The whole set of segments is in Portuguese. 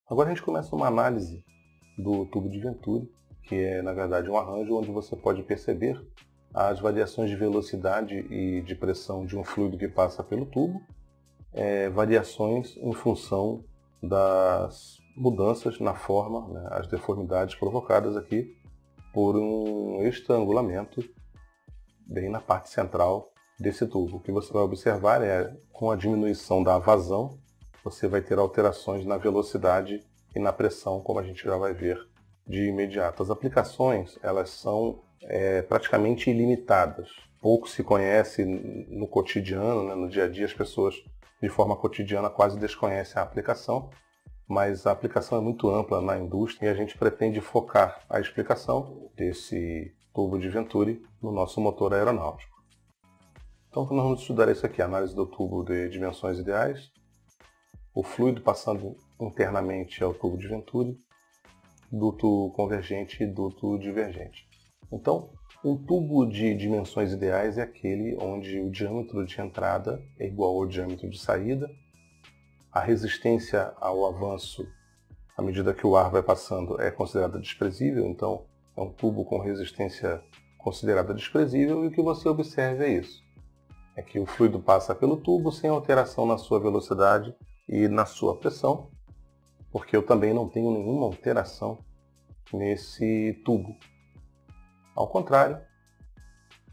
Agora a gente começa uma análise do tubo de Venturi, que é, na verdade, um arranjo onde você pode perceber as variações de velocidade e de pressão de um fluido que passa pelo tubo, variações em função das mudanças na forma, né, as deformidades provocadas aqui por um estrangulamento bem na parte central desse tubo. O que você vai observar é, com a diminuição da vazão, você vai ter alterações na velocidade e na pressão, como a gente já vai ver de imediato. As aplicações, elas são praticamente ilimitadas. Pouco se conhece no cotidiano, né? No dia a dia as pessoas de forma cotidiana quase desconhecem a aplicação, mas a aplicação é muito ampla na indústria e a gente pretende focar a explicação desse tubo de Venturi no nosso motor aeronáutico. Então nós vamos estudar isso aqui, a análise do tubo de dimensões ideais, o fluido passando internamente ao tubo de Venturi, duto convergente e duto divergente. Então, um tubo de dimensões ideais é aquele onde o diâmetro de entrada é igual ao diâmetro de saída, a resistência ao avanço, à medida que o ar vai passando, é considerada desprezível, então é um tubo com resistência considerada desprezível, e o que você observa é isso. É que o fluido passa pelo tubo sem alteração na sua velocidade e na sua pressão, porque eu também não tenho nenhuma alteração nesse tubo. Ao contrário,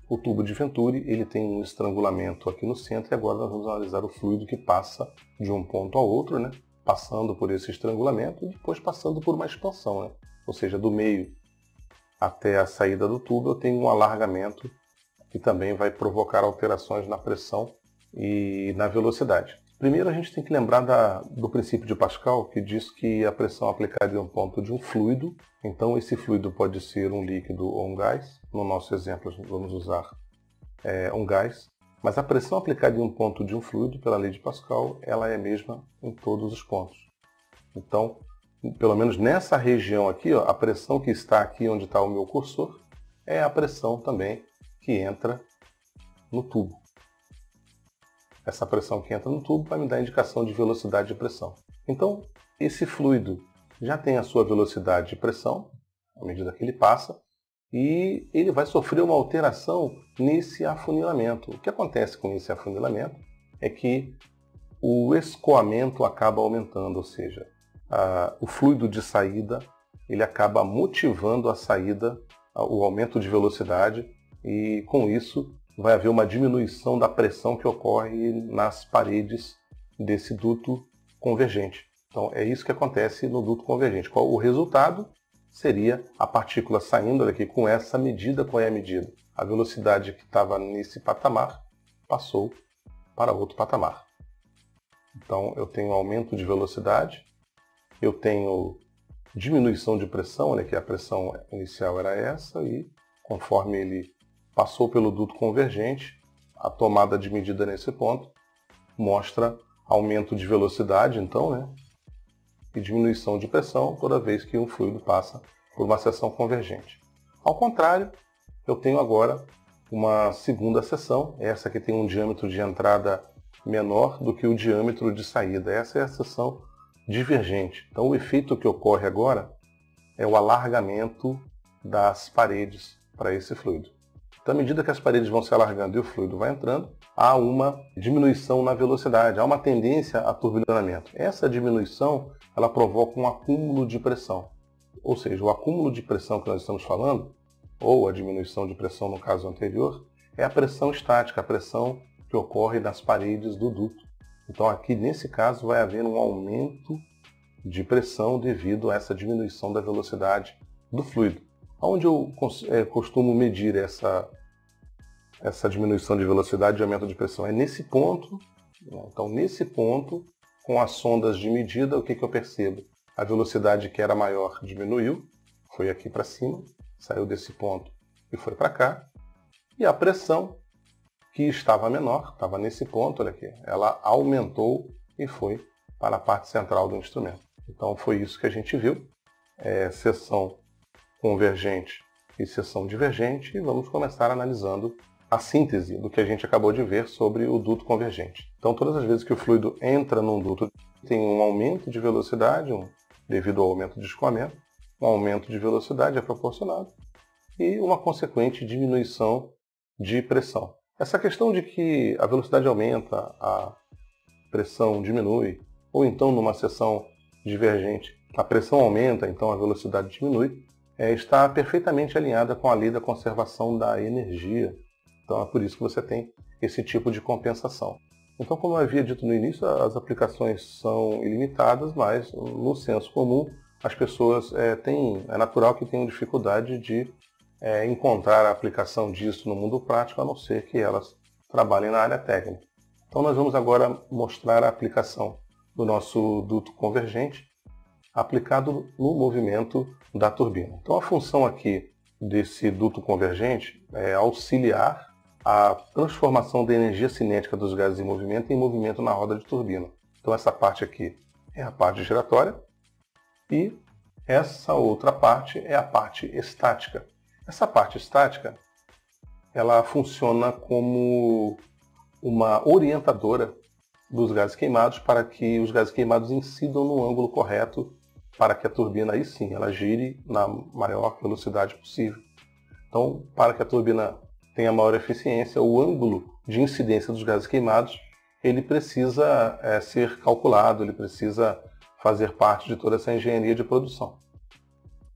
o tubo de Venturi ele tem um estrangulamento aqui no centro, e agora nós vamos analisar o fluido que passa de um ponto ao outro, né? Passando por esse estrangulamento e depois passando por uma expansão, né? Ou seja, do meio até a saída do tubo eu tenho um alargamento que também vai provocar alterações na pressão e na velocidade. Primeiro a gente tem que lembrar do princípio de Pascal, que diz que a pressão aplicada em um ponto de um fluido, então esse fluido pode ser um líquido ou um gás. No nosso exemplo vamos usar um gás, mas a pressão aplicada em um ponto de um fluido, pela lei de Pascal, ela é a mesma em todos os pontos. Então, pelo menos nessa região aqui, ó, a pressão que está aqui onde está o meu cursor, é a pressão também que entra no tubo. Essa pressão que entra no tubo vai me dar indicação de velocidade de pressão. Então, esse fluido já tem a sua velocidade de pressão, à medida que ele passa, e ele vai sofrer uma alteração nesse afunilamento. O que acontece com esse afunilamento é que o escoamento acaba aumentando, ou seja, o fluido de saída ele acaba motivando a saída, o aumento de velocidade, e com isso vai haver uma diminuição da pressão que ocorre nas paredes desse duto convergente. Então é isso que acontece no duto convergente. Qual o resultado? Seria a partícula saindo daqui com essa medida. Qual é a medida? A velocidade que estava nesse patamar passou para outro patamar. Então eu tenho aumento de velocidade, eu tenho diminuição de pressão, olha aqui, a pressão inicial era essa, e conforme ele passou pelo duto convergente, a tomada de medida nesse ponto mostra aumento de velocidade, então, né, e diminuição de pressão toda vez que um fluido passa por uma seção convergente. Ao contrário, eu tenho agora uma segunda seção, essa que tem um diâmetro de entrada menor do que o diâmetro de saída. Essa é a seção divergente. Então o efeito que ocorre agora é o alargamento das paredes para esse fluido. Então, à medida que as paredes vão se alargando e o fluido vai entrando, há uma diminuição na velocidade, há uma tendência a turbilhonamento. Essa diminuição ela provoca um acúmulo de pressão. Ou seja, o acúmulo de pressão que nós estamos falando, ou a diminuição de pressão no caso anterior, é a pressão estática, a pressão que ocorre nas paredes do duto. Então aqui nesse caso vai haver um aumento de pressão devido a essa diminuição da velocidade do fluido. Onde eu costumo medir essa diminuição de velocidade e aumento de pressão? É nesse ponto. Então, nesse ponto, com as sondas de medida, o que eu percebo? A velocidade que era maior diminuiu, foi aqui para cima, saiu desse ponto e foi para cá. E a pressão, que estava menor, estava nesse ponto, olha aqui, ela aumentou e foi para a parte central do instrumento. Então, foi isso que a gente viu. Seção convergente e seção divergente, e vamos começar analisando a síntese do que a gente acabou de ver sobre o duto convergente. Então, todas as vezes que o fluido entra num duto, tem um aumento de velocidade, devido ao aumento de escoamento, um aumento de velocidade é proporcionado e uma consequente diminuição de pressão. Essa questão de que a velocidade aumenta, a pressão diminui, ou então numa seção divergente a pressão aumenta, então a velocidade diminui, está perfeitamente alinhada com a lei da conservação da energia. Então é por isso que você tem esse tipo de compensação. Então, como eu havia dito no início, as aplicações são ilimitadas, mas no senso comum as pessoas é natural que tenham dificuldade de encontrar a aplicação disso no mundo prático, a não ser que elas trabalhem na área técnica. Então nós vamos agora mostrar a aplicação do nosso duto convergente aplicado no movimento da turbina. Então a função aqui desse duto convergente é auxiliar a transformação da energia cinética dos gases em movimento na roda de turbina. Então essa parte aqui é a parte giratória e essa outra parte é a parte estática. Essa parte estática, ela funciona como uma orientadora dos gases queimados para que os gases queimados incidam no ângulo correto para que a turbina, aí sim, ela gire na maior velocidade possível. Então, para que a turbina tenha maior eficiência, o ângulo de incidência dos gases queimados, ele precisa ser calculado, ele precisa fazer parte de toda essa engenharia de produção.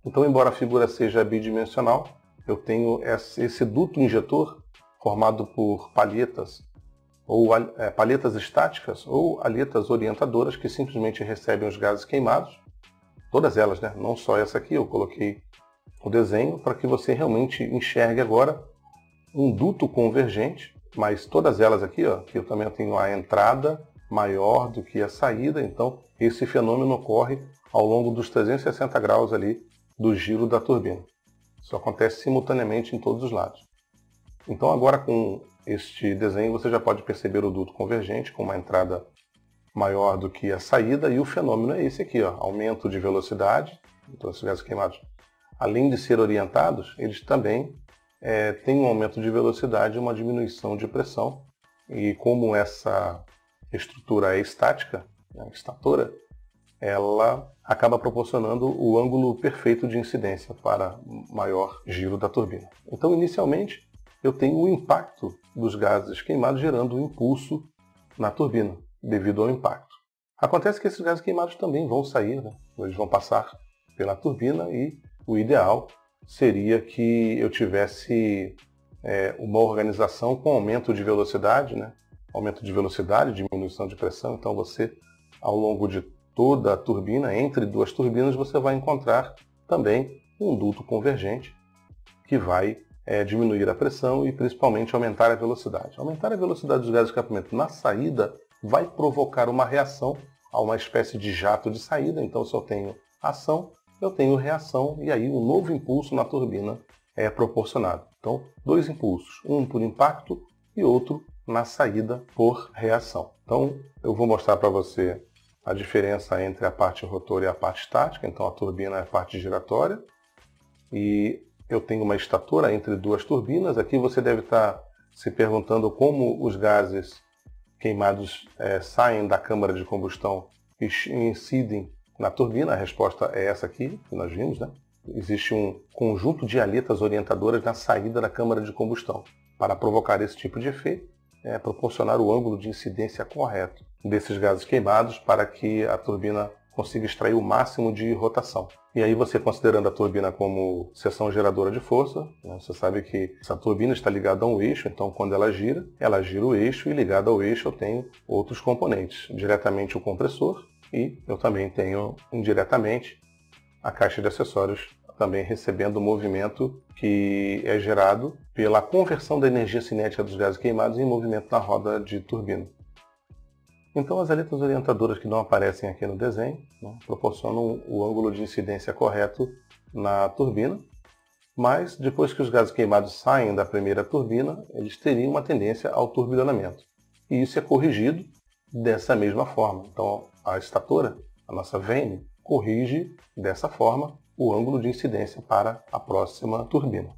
Então, embora a figura seja bidimensional, eu tenho esse duto injetor formado por palhetas, ou palhetas estáticas ou aletas orientadoras que simplesmente recebem os gases queimados. Todas elas, né? Não só essa aqui, eu coloquei o desenho para que você realmente enxergue agora um duto convergente, mas todas elas aqui, ó, que eu também tenho a entrada maior do que a saída, então esse fenômeno ocorre ao longo dos 360 graus ali do giro da turbina. Isso acontece simultaneamente em todos os lados. Então agora com este desenho você já pode perceber o duto convergente com uma entrada maior do que a saída, e o fenômeno é esse aqui, ó, aumento de velocidade. Então esses gases queimados, além de ser orientados, eles também têm um aumento de velocidade e uma diminuição de pressão. E como essa estrutura é estática, né, estatora, ela acaba proporcionando o ângulo perfeito de incidência para maior giro da turbina. Então inicialmente eu tenho o impacto dos gases queimados gerando um impulso na turbina, devido ao impacto. Acontece que esses gases queimados também vão sair, né? Eles vão passar pela turbina e o ideal seria que eu tivesse uma organização com aumento de velocidade, né? Aumento de velocidade, diminuição de pressão. Então você, ao longo de toda a turbina, entre duas turbinas, você vai encontrar também um duto convergente que vai diminuir a pressão e principalmente aumentar a velocidade. Aumentar a velocidade dos gases de escapamento na saída vai provocar uma reação a uma espécie de jato de saída. Então, se eu tenho ação, eu tenho reação, e aí um novo impulso na turbina é proporcionado. Então, dois impulsos, um por impacto e outro na saída por reação. Então, eu vou mostrar para você a diferença entre a parte rotor e a parte estática. Então, a turbina é a parte giratória e eu tenho uma estatora entre duas turbinas. Aqui você deve estar se perguntando como os gases queimados saem da câmara de combustão e incidem na turbina. A resposta é essa aqui, que nós vimos, né? Existe um conjunto de aletas orientadoras na saída da câmara de combustão. Para provocar esse tipo de efeito, proporcionar o ângulo de incidência correto desses gases queimados para que a turbina consiga extrair o máximo de rotação. E aí você, considerando a turbina como seção geradora de força, né, você sabe que essa turbina está ligada a um eixo, então quando ela gira o eixo, e ligado ao eixo eu tenho outros componentes, diretamente o compressor, e eu também tenho indiretamente a caixa de acessórios, também recebendo o movimento que é gerado pela conversão da energia cinética dos gases queimados em movimento na roda de turbina. Então as aletas orientadoras que não aparecem aqui no desenho, né, proporcionam o ângulo de incidência correto na turbina, mas depois que os gases queimados saem da primeira turbina, eles teriam uma tendência ao turbilhonamento. E isso é corrigido dessa mesma forma. Então a estatora, a nossa vane, corrige dessa forma o ângulo de incidência para a próxima turbina.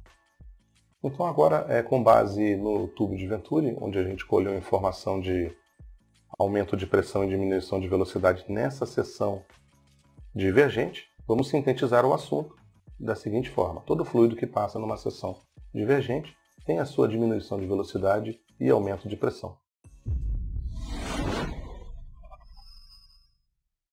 Então agora, com base no tubo de Venturi, onde a gente colheu informação de aumento de pressão e diminuição de velocidade nessa seção divergente, vamos sintetizar o assunto da seguinte forma. Todo fluido que passa numa seção divergente tem a sua diminuição de velocidade e aumento de pressão.